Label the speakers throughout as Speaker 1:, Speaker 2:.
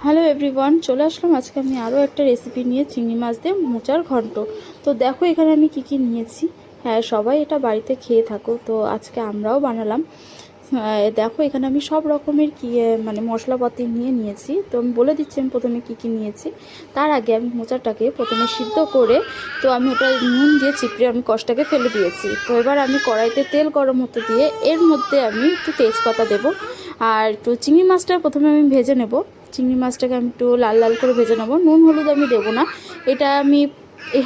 Speaker 1: Hello everyone, চলে আসলাম আজকে আমি আরও একটা রেসিপি নিয়ে, চিংড়ি মাছ দিয়ে মোচার ঘন্ট। তো দেখো এখানে আমি কি কি নিয়েছি। হ্যাঁ, সবাই এটা বাড়িতে খেয়ে থাকো, তো আজকে আমরাও বানালাম। দেখো এখানে আমি সব রকমের মানে মশলাপাতি নিয়েছি। তো আমি বলে দিচ্ছি আমি প্রথমে কি কি নিয়েছি। তার আগে আমি মোচাটাকে প্রথমে সিদ্ধ করে, তো আমি ওটা নুন দিয়ে চিপড়ে আমি কষটাকে ফেলে দিয়েছি। তো এবার আমি কড়াইতে তেল গরম হতে দিয়ে এর মধ্যে আমি একটু তেজপাতা দেব, আর একটু চিংড়ি মাছটা প্রথমে আমি ভেজে নেব। চিংড়ি মাছটাকে আমি একটু লাল লাল করে ভেজে নেবো। নুন হলুদ আমি দেবো না, এটা আমি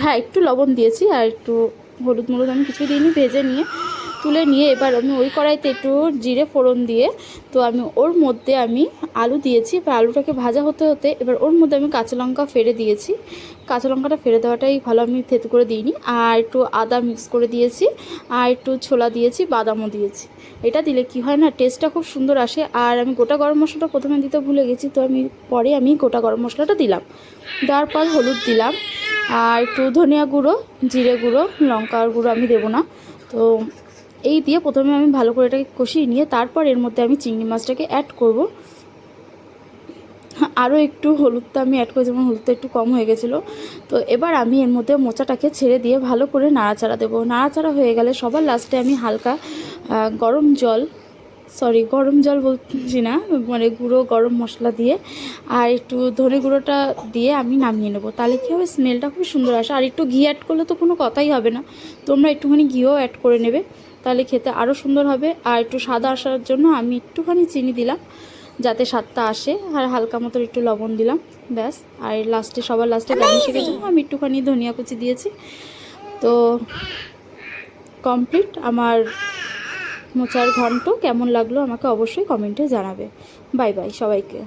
Speaker 1: হ্যাঁ একটু লবণ দিয়েছি আর একটু হলুদ মলুদ আমি কিছু দিইনি। ভেজে নিয়ে তুলে নিয়ে এবার আমি ওই কড়াইতে একটু জিরে ফোড়ন দিয়ে, তো আমি ওর মধ্যে আমি আলু দিয়েছি। এবার আলুটাকে ভাজা হতে হতে এবার ওর মধ্যে আমি কাঁচা লঙ্কা ফেলে দিয়েছি। কাঁচা লঙ্কাটা ফেলে দেওয়াটাই ভালো, আমি থেতু করে দিইনি। আর একটু আদা মিক্স করে দিয়েছি, আর একটু ছোলা দিয়েছি, বাদামও দিয়েছি। এটা দিলে কি হয় না, টেস্টটা খুব সুন্দর আসে। আর আমি গোটা গরম মশলাটা প্রথমে দিতে ভুলে গেছি, তো আমি পরে গোটা গরম মশলাটা দিলাম। দেওয়ার পর হলুদ দিলাম, আর একটু ধনিয়া গুঁড়ো, জিরে গুঁড়ো, লঙ্কার গুঁড়ো আমি দেবো না। তো এই দিয়ে প্রথমে আমি ভালো করে এটাকে কষিয়ে নিয়ে তারপর এর মধ্যে আমি চিংড়ি মাছটাকে অ্যাড করব। আরও একটু হলুদটা আমি অ্যাড করেছি, যেমন হলুদটা একটু কম হয়ে গেছিলো। তো এবার আমি এর মধ্যে মোচাটাকে ছেড়ে দিয়ে ভালো করে নাড়াচাড়া দেবো। নাড়াচাড়া হয়ে গেলে সবার লাস্টে আমি হালকা গরম জল বলছি না, মানে গুঁড়ো গরম মশলা দিয়ে আর একটু ধনে গুঁড়োটা দিয়ে আমি নামিয়ে নেবো। তাহলে কী হবে, স্মেলটা খুব সুন্দর আসে। আর একটু ঘি অ্যাড করলে তো কোনো কথাই হবে না, তোমরা একটুখানি ঘিও অ্যাড করে নেবে, তাহলে খেতে আরও সুন্দর হবে। আর একটু স্বাদ আসার জন্য আমি একটুখানি চিনি দিলাম, যাতে স্বাদটা আসে। আর হালকা মতো একটু লবণ দিলাম, ব্যাস। আর সবার লাস্টে গার্নিশের জন্য আমি একটুখানি ধনিয়া কুচি দিয়েছি। তো কমপ্লিট আমার মোচার ঘন্ট। কেমন লাগলো আমাকে অবশ্যই কমেন্টে জানাবে। বাই বাই সবাইকে।